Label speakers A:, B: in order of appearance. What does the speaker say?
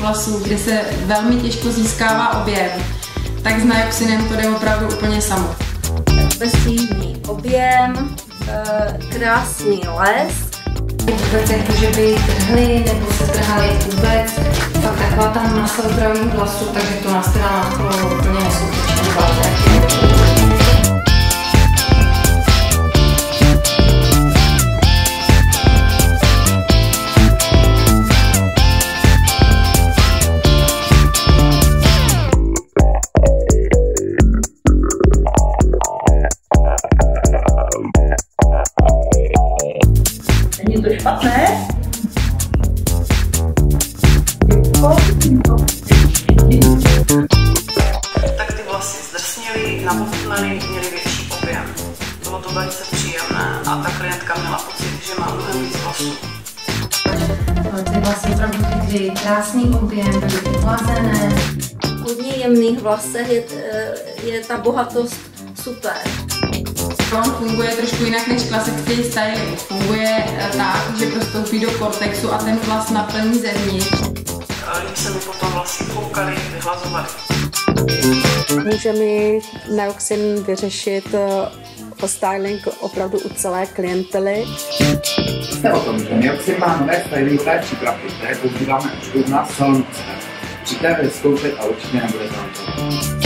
A: vlasů, kde se velmi těžko získává objem, tak s Nioxinem to jde opravdu úplně samo.
B: Beztížný objem, krásný lesk.
A: Vůbec jak může být trhly nebo se trhaly vůbec, pak taková ta masa zdravých vlasů, takže to nás teda na to úplně nesoutěží.
B: Není to špatné?
C: Tak ty vlasy zdrsněly, nabobtnaly, měly větší objem. Bylo to velice příjemné a ta klientka měla pocit, že má mnohem víc vlasů.
A: Ty vlasy opravdu chytří krásný objem, byly vyplazené.
B: V hodně jemných vlasech je ta bohatost super.
A: On funguje trošku jinak než klasický styling. Funguje tak, že prostoupí do kortexu a ten vlas naplní zevnitř.
C: Líp se mi potom vlasy koukaly, vyhlazovaly.
D: Může mi Nioxin vyřešit styling opravdu u celé klientely.
E: Jste o tom, že Nioxin má nové stylingové přípravky, které používáme už u nás v salonu. Přijďte vyzkoušet a určitě nebude to.